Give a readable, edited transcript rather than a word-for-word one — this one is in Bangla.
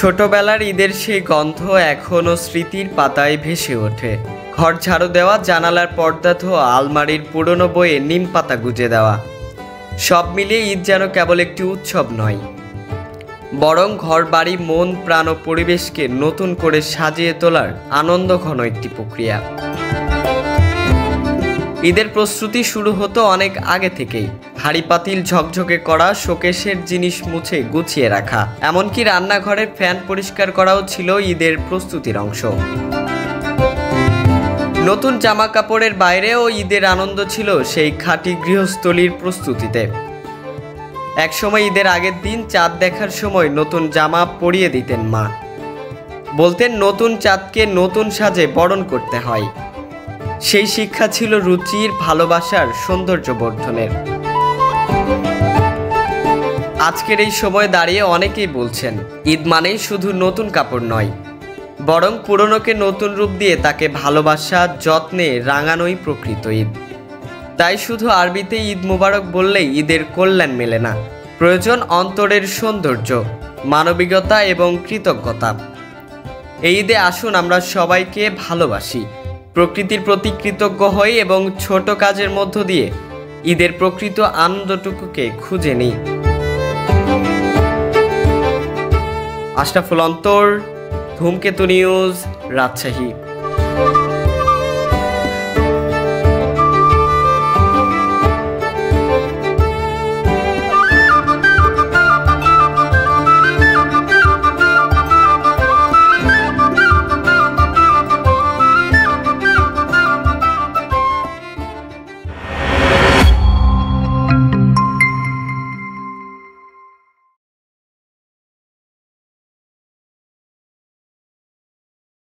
ছোটবেলার ঈদের সেই গন্ধ এখনো স্মৃতির পাতায় ভেসে ওঠে। ঘর ঝাড়ু দেওয়া, জানালার পর্দা ধোয়া, আলমারির পুরনো বইয়ে নিম পাতা গুজে দেওয়া, সব মিলিয়ে ঈদ যেন কেবল একটি উৎসব নয়, বরং ঘর বাড়ি, মন প্রাণ ও পরিবেশকে নতুন করে সাজিয়ে তোলার আনন্দঘন একটি প্রক্রিয়া। ঈদের প্রস্তুতি শুরু হতো অনেক আগে থেকেই। হাঁড়ি পাতিল ঝকঝকে করা, শোকেশের জিনিস মুছে গুছিয়ে রাখা, এমনকি রান্নাঘরের ফ্যান পরিষ্কার করাও ছিল ঈদের প্রস্তুতির অংশ। নতুন জামা কাপড়ের বাইরেও ঈদের আনন্দ ছিল সেই খাঁটি গৃহস্থলীর প্রস্তুতিতে। একসময় ঈদের আগের দিন চাঁদ দেখার সময় নতুন জামা পরিয়ে দিতেন মা। বলতেন নতুন চাঁদকে নতুন সাজে বরণ করতে হয়। সেই শিক্ষা ছিল রুচির, ভালোবাসার, সৌন্দর্য বর্ধনের। আজকের এই সময় দাঁড়িয়ে অনেকেই বলছেন ঈদ মানেই শুধু নতুন কাপড় নয়, বরং পুরনোকে নতুন রূপ দিয়ে তাকে ভালোবাসা, যত্নে রাঙানোই প্রকৃত ঈদ। তাই শুধু আরবিতে ঈদ মুবারক বললেই ঈদের কল্যাণ মেলে না, প্রয়োজন অন্তরের সৌন্দর্য, মানবিকতা এবং কৃতজ্ঞতা। এই ঈদে আসুন আমরা সবাইকে ভালোবাসি, প্রকৃতির প্রতি কৃতজ্ঞ হই এবং ছোট কাজের মধ্য দিয়ে ঈদের প্রকৃত আনন্দটুকুকে খুঁজে নিই। আশরাফুল অন্তর, ধূমকেতু নিউজ, রাজশাহী।